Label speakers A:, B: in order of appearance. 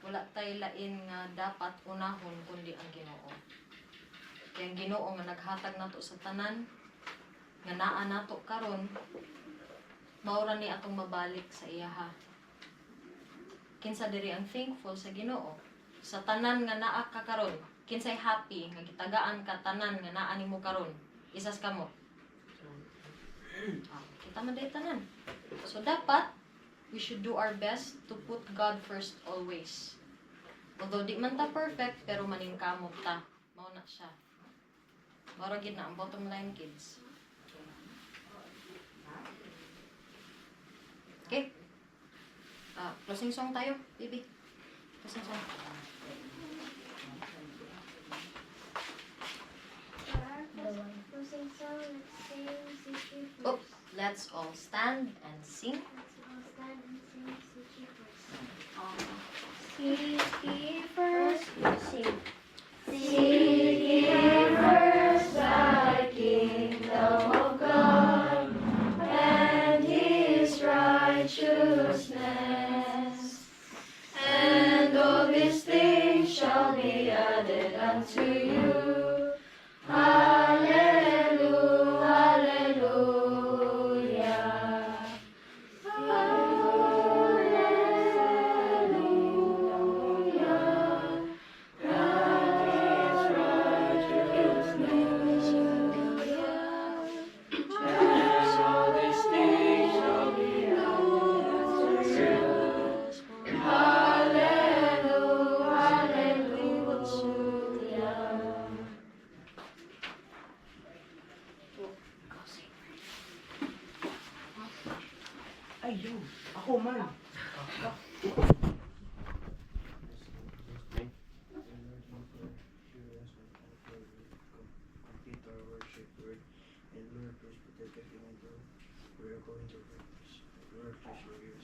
A: wala tay lain nga dapat unahon kundi ang Ginoo. Kaya ang Ginoo nga naghatag nato sa tanan nga naa nato karon, maura ni atong mabalik sa iyaha. Kinsa diri ang thankful sa Ginoo sa tanan nga naa ka karon? Kinsay happy nga gitagaan ka tanan nga naa nimo karon? Isas kamo. Kita man day tanan. So dapat we should do our best to put God first always. Although di man ta perfect, pero maningkamot ta. Mao na siya. Mara gid na ang bottom line, kids. Okay? Closing song tayo, baby. Closing song.
B: Closing song, let's sing Seek Ye
A: Oh,
B: First.
A: let's all stand and sing.
B: Let's all stand and sing Seek Ye First.
C: Seek ye first, sing.
B: Seek
C: ye first the kingdom of God and His righteousness, and all these things shall be added unto you. Hallelujah, hallelujah.
D: Ayun, ako man. Complete our worship, Lord. And Lord, please protect everyone. We are going to practice. Lord, please forgive